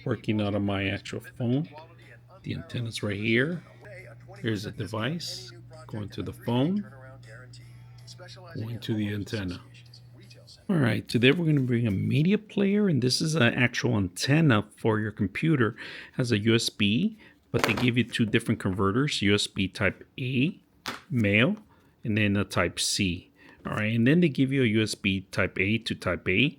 working out of my actual phone. The antenna's right here. Here's the device going to the phone, going to the antenna. All right, today we're going to bring a media player, and this is an actual antenna for your computer. It has a USB, but they give you two different converters: USB Type A, male, and then a Type C. All right, and then they give you a USB Type A to Type A.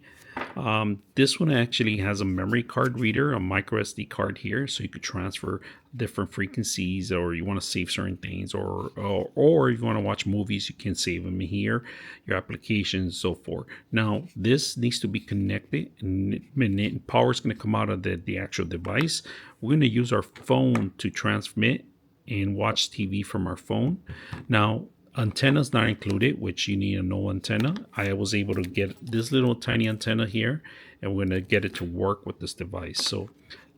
This one actually has a memory card reader, a micro SD card here, so you could transfer different frequencies, or you want to save certain things, or if you want to watch movies, you can save them here, your applications, so forth. Now, this needs to be connected, and power is going to come out of the actual device. We're going to use our phone to transmit and watch TV from our phone. Now, antenna's not included, which you need a no antenna. I was able to get this little tiny antenna here, and we're going to get it to work with this device. So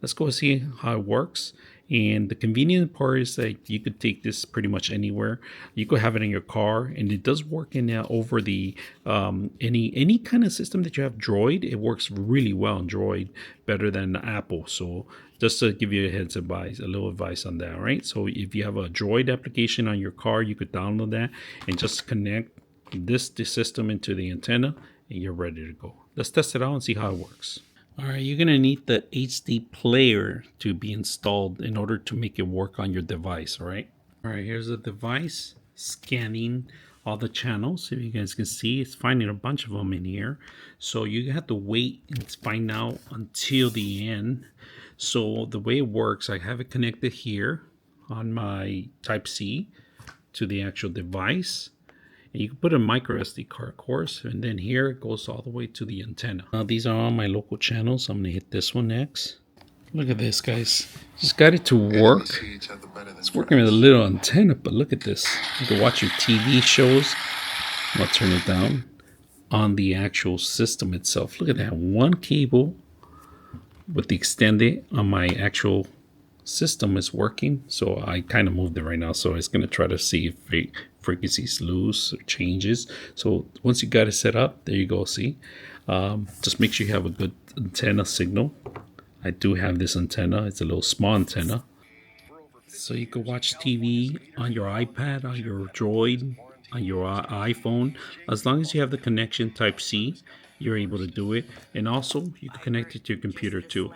let's go see how it works. And the convenient part is that you could take this pretty much anywhere. You could have it in your car, and it does work in over the any kind of system that you have. Droid, it works really well in Droid, better than Apple. So just to give you a little advice on that, right? So if you have a Droid application on your car, you could download that and just connect the system into the antenna, and you're ready to go. Let's test it out and see how it works. All right, you're going to need the HD player to be installed in order to make it work on your device, all right? All right, here's the device scanning all the channels. So you guys can see, it's finding a bunch of them in here. So you have to wait and find out until the end. So the way it works, I have it connected here on my Type C to the actual device. And you can put a micro SD card, of course, and then here it goes all the way to the antenna. Now these are all my local channels. I'm gonna hit this one next. Look at this, guys. Just got it to work. It's working with a little antenna, but look at this. You can watch your TV shows. I'll turn it down on the actual system itself. Look at that, one cable with the extended on my actual system is working. So I kind of moved it right now, so it's going to try to see if frequencies loose or changes. So once you got it set up, there you go. See, just make sure you have a good antenna signal. I do have this antenna. It's a little small antenna, so you can watch TV on your iPad, on your Droid, on your iPhone. As long as you have the connection Type C, you're able to do it. And also you can connect it to your computer too.